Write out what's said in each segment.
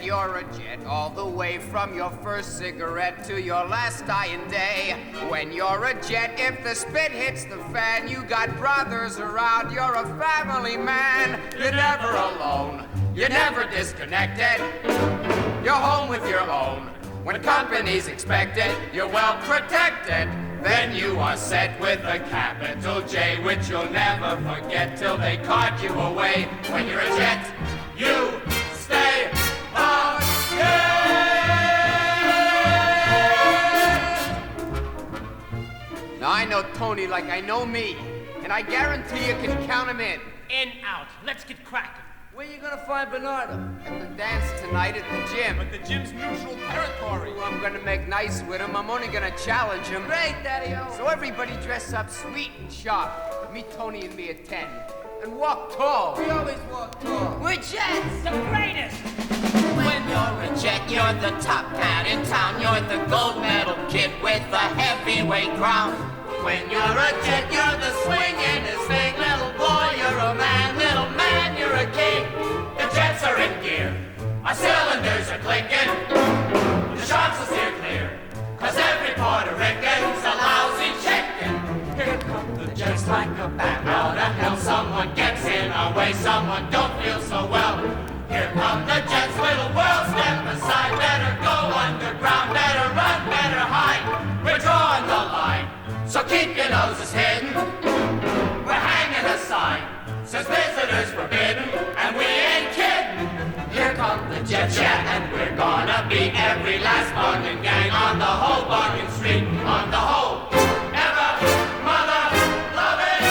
You're a jet, all the way from your first cigarette to your last dying day. When you're a jet, if the spit hits the fan, you got brothers around, you're a family man. You're never alone, you're never disconnected. You're home with your own. When company's expected, you're well protected. Then you are set with a capital J, which you'll never forget till they cart you away. When you're a jet, you stay on. Now I know Tony like I know me, and I guarantee you can count him in. In, out. Let's get cracking. Where you gonna find Bernardo? At the dance tonight at the gym. But the gym's neutral territory. Ooh, I'm gonna make nice with him. I'm only gonna challenge him. Great, Daddy-O. So everybody dress up sweet and sharp. Meet Tony and me at 10. And walk tall. We always walk tall. We're jets. The greatest. When you're a jet, you're the top cat in town. You're the gold medal kid with the heavyweight crown. When you're a jet, you're the swingin'est thing. Little boy, you're a man. Little man, you're a king. The jets are in gear. Our cylinders are clicking. The shots will steer clear. 'Cause every Puerto Rican's a lousy chicken. Here come the jets nose is hidden. We're hanging a sign, says visitors forbidden, and we ain't kidding. Here come the Jets, yeah, and we're gonna beat every last London gang on the whole Bargain Street, on the whole ever mother loving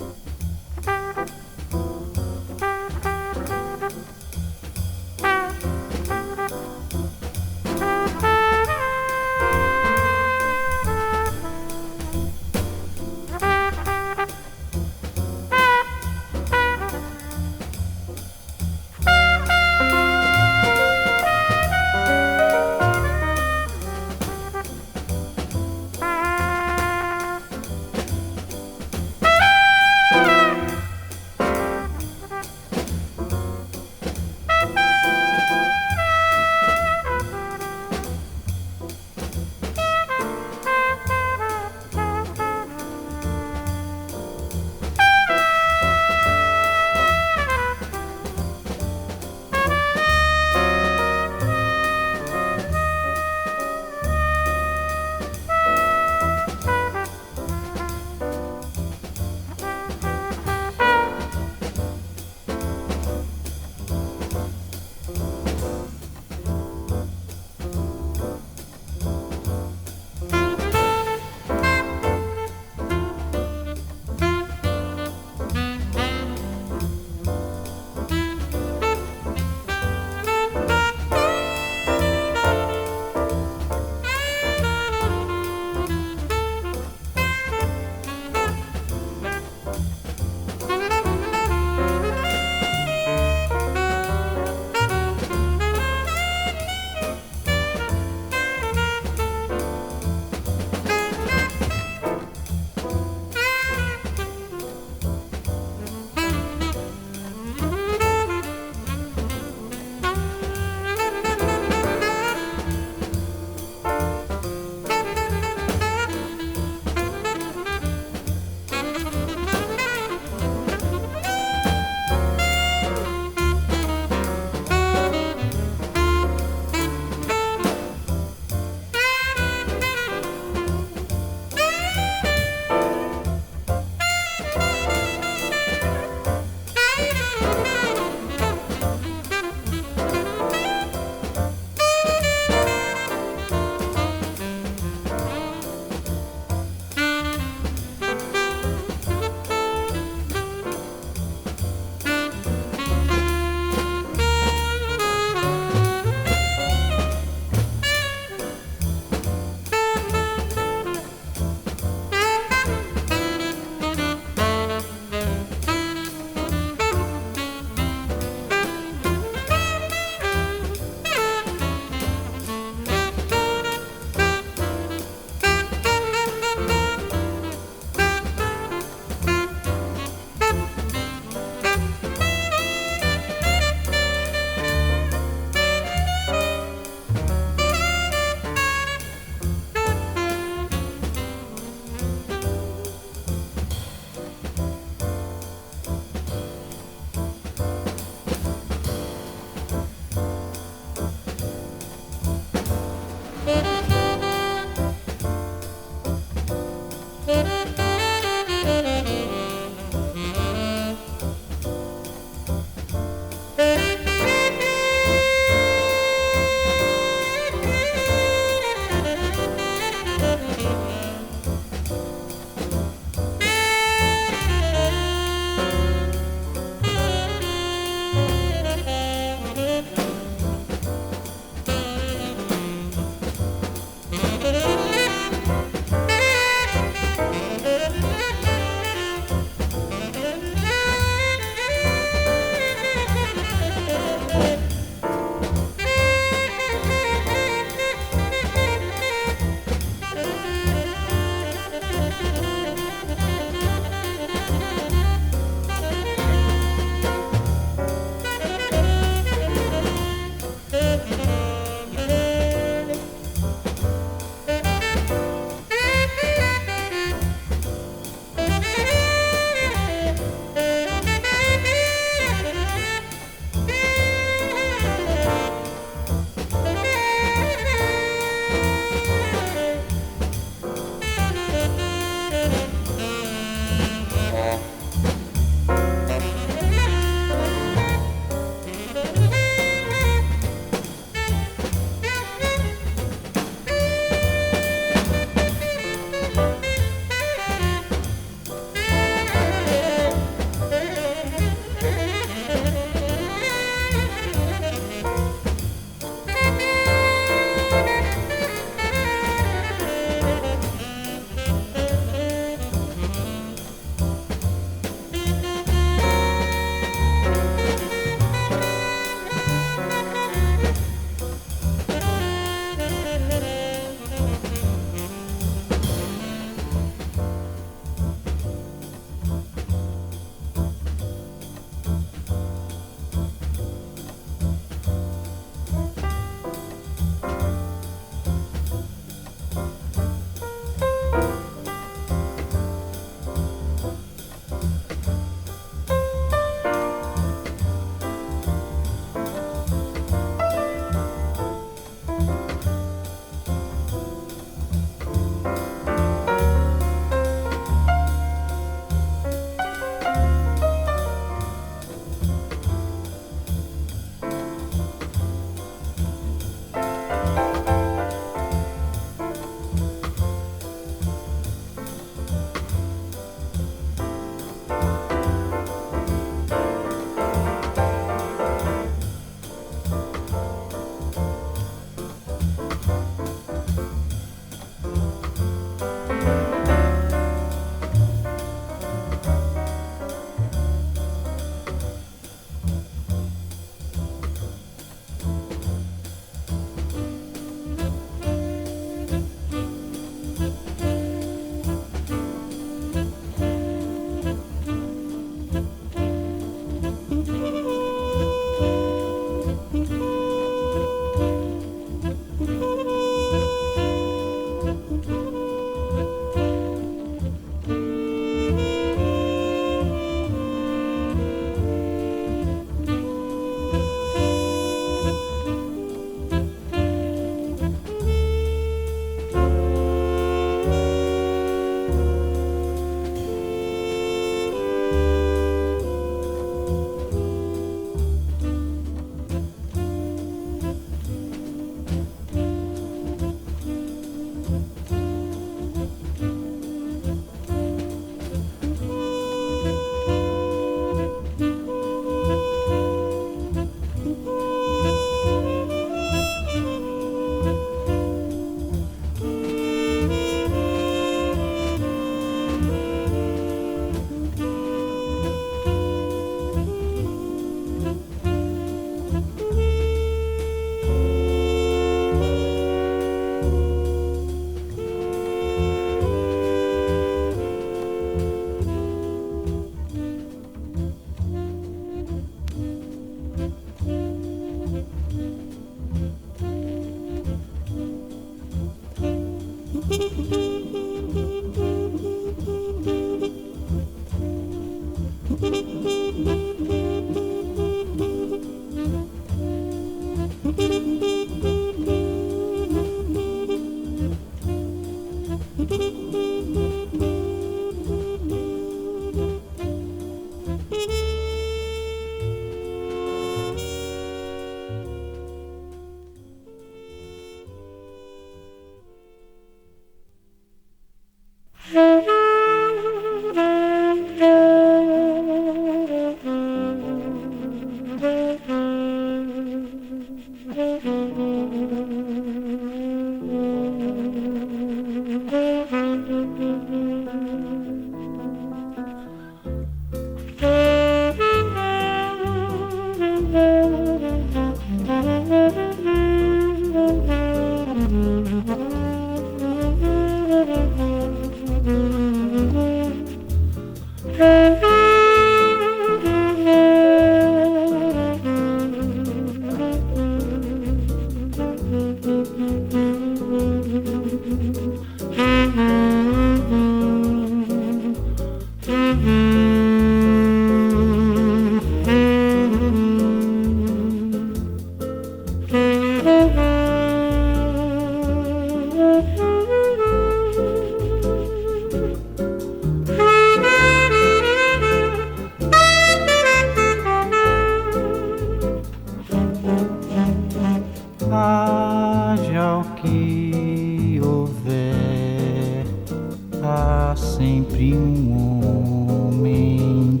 sempre homem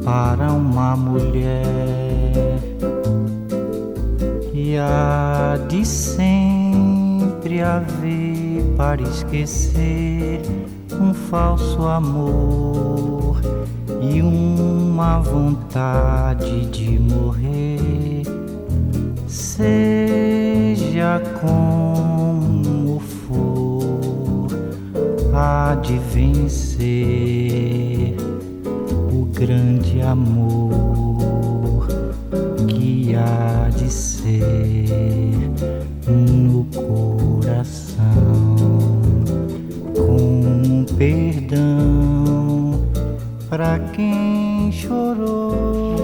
para uma mulher, e há de sempre haver para esquecer falso amor e uma vontade de morrer. Seja como for, há de vencer o grande amor que há de ser no coração. Com perdão pra quem chorou.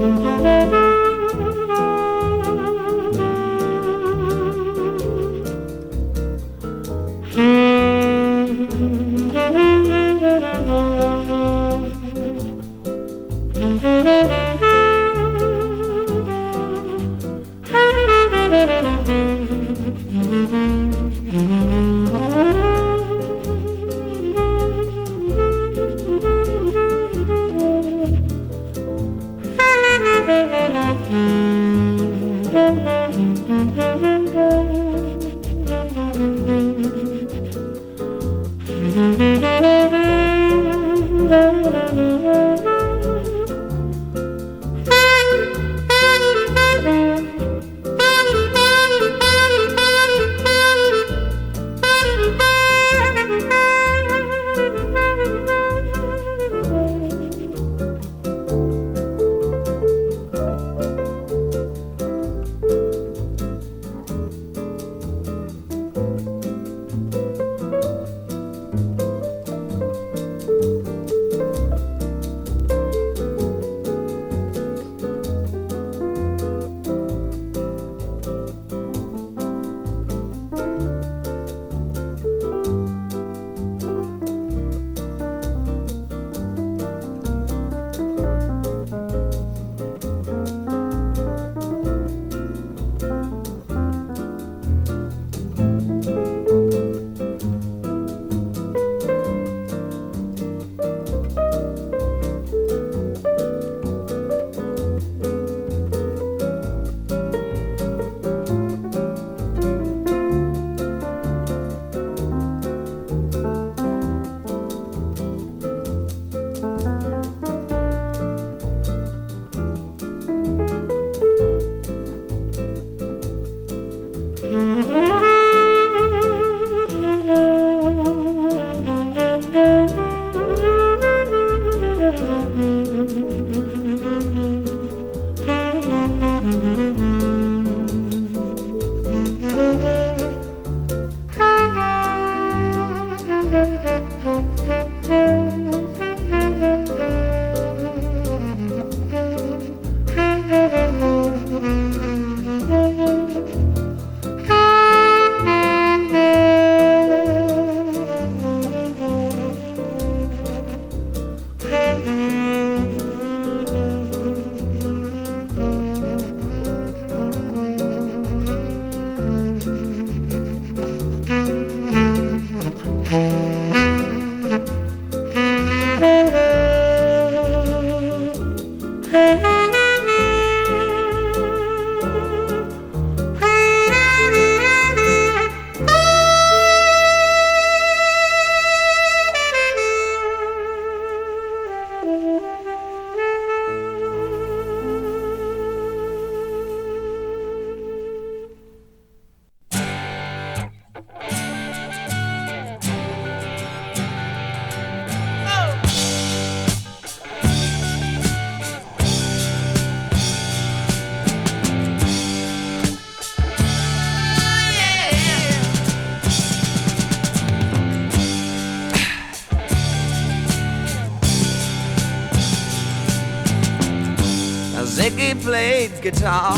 Ziggy played guitar,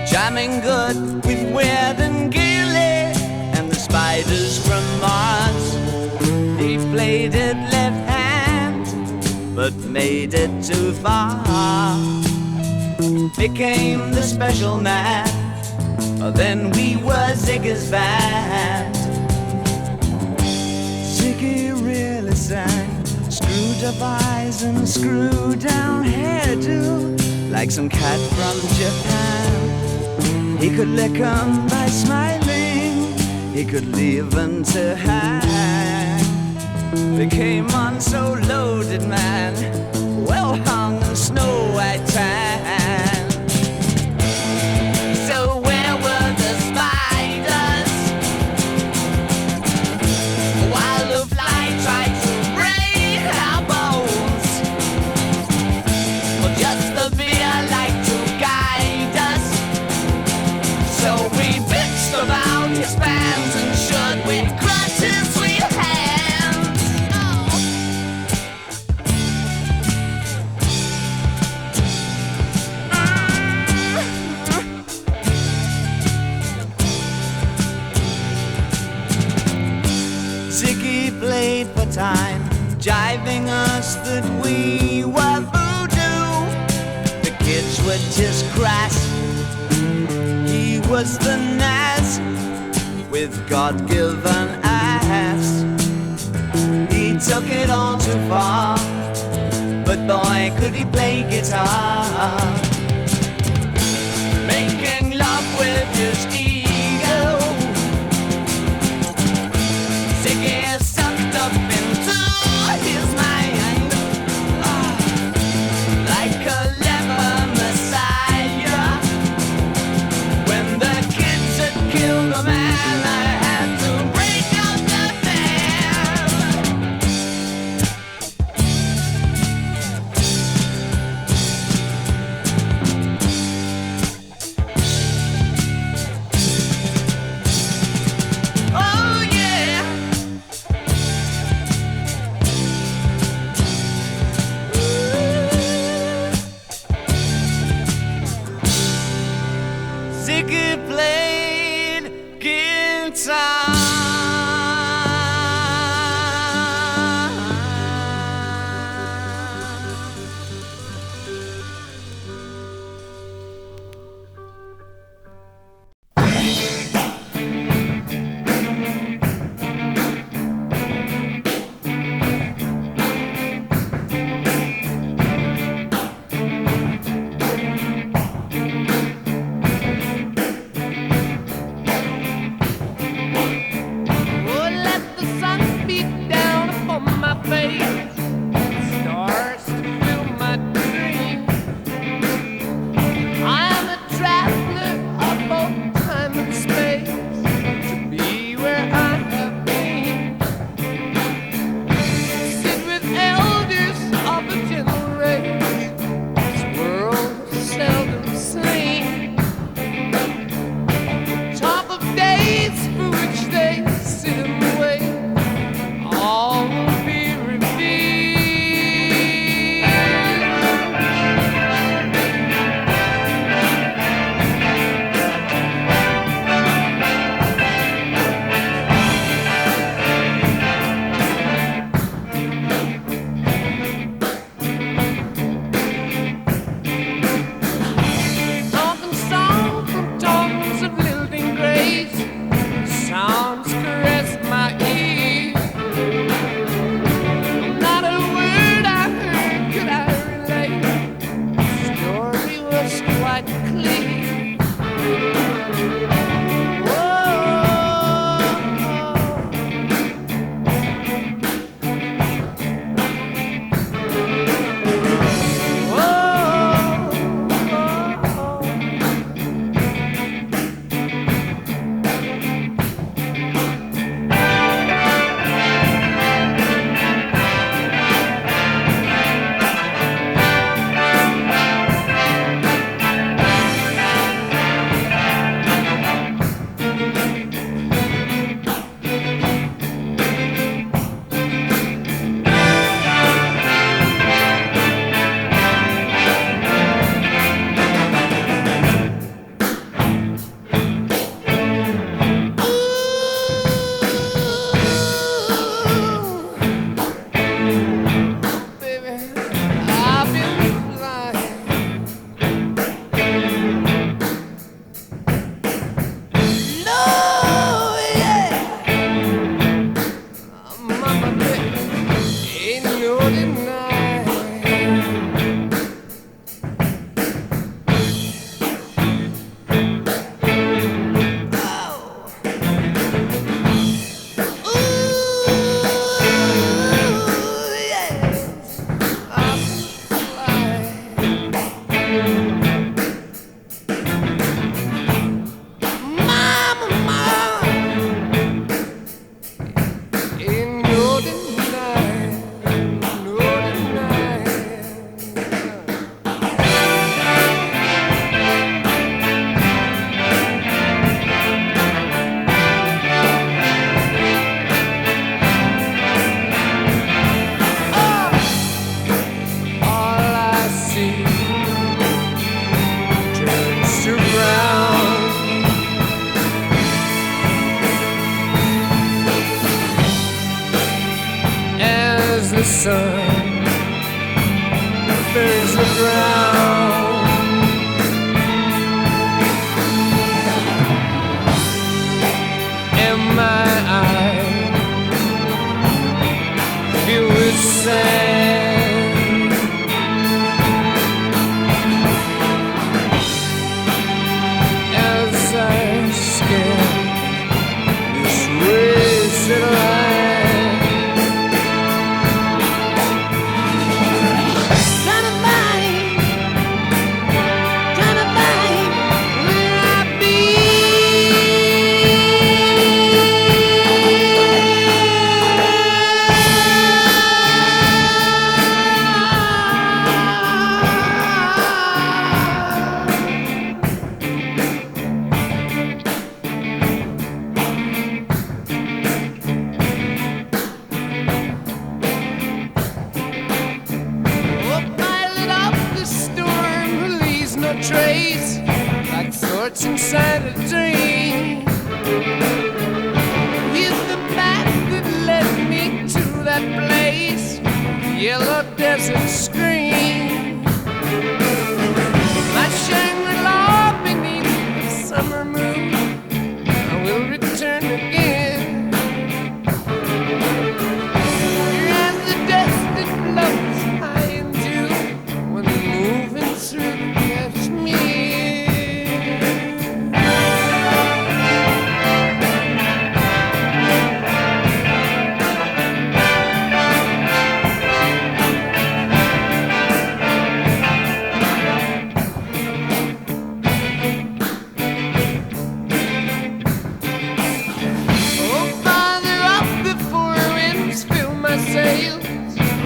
jamming good with Weird and Gilly and the Spiders from Mars. He played it left hand, but made it too far. Became the special man, then we were Ziggy's band. Ziggy really sang. Screwed up eyes and a screw down hairdo, like some cat from Japan. He could lick 'em by smiling, he could leave 'em to hang. They came on so loaded, man, well hung in snow white tan. So where were the spiders while the fly tried to break our bones? Well, just the beer like to guide us. So we bitched about his fans and should we crush his sweet hands. Ziggy played for time, jiving us that we were voodoo. The kids were just crass, he was the Nas with God-given ass. He took it all too far, but boy could he play guitar. Making love with his ego, Ziggy sucked up into his mind, like a leper messiah. When the kids had killed a man, I had to break up the band.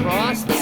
Across the